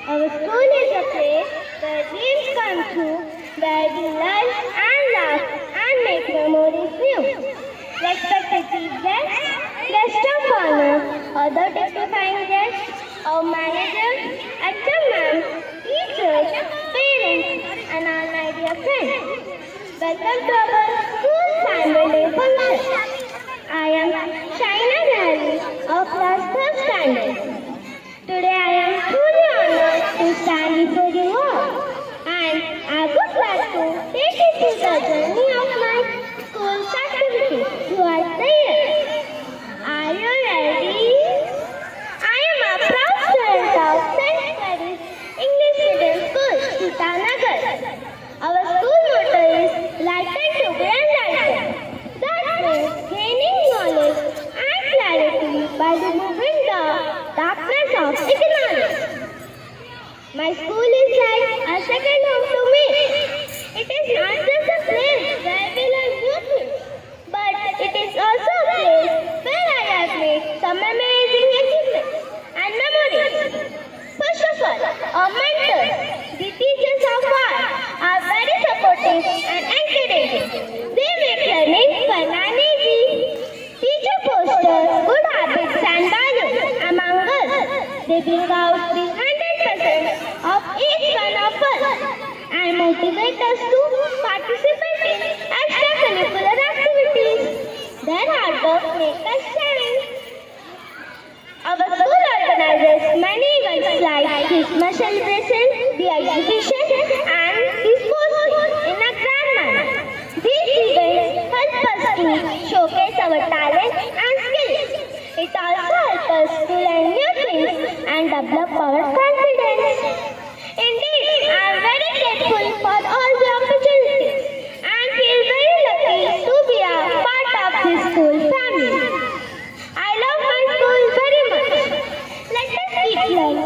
Our school is a place where dreams come true, where we learn and laugh and make memories new. Respected chief guests, guest of honor, other dignifying guests, our managers, HR ma'am, teachers, parents, and all my dear friends. Welcome to our school's annual day function. I am Shaina Ghazi of class 3rd standard. Today I am truly honored to stand before you all, and I would like to take you through the journey of my school's activities throughout the year. Are you ready? I am a proud student of St. Mary's English Medium School, Sitanagar. Our school motto is Lighten to be enlightened. That means gaining knowledge and clarity by removing the darkness of ignorance. My school is like a second home to me. It is not just a place where we learn new things, but it is also a place where I have made some amazing achievements and memories. First of all, our mentors, the teachers of ours, are very supportive and encouraging. They make learning fun and easy. Teacher fosters good habits and values among us. They bring out the 100% of each one of us and motivate us to participate in extracurricular activities. Their hard work makes us shine. Our school organizes many events like Christmas celebration, the exhibition, and the sports in a grand manner. These events help us to showcase our talent and skills. It also helps us to learn new things and develop our confidence. Indeed, I am very grateful for all the opportunities and feel very lucky to be a part of this school family. I love my school very much. Let us keep learning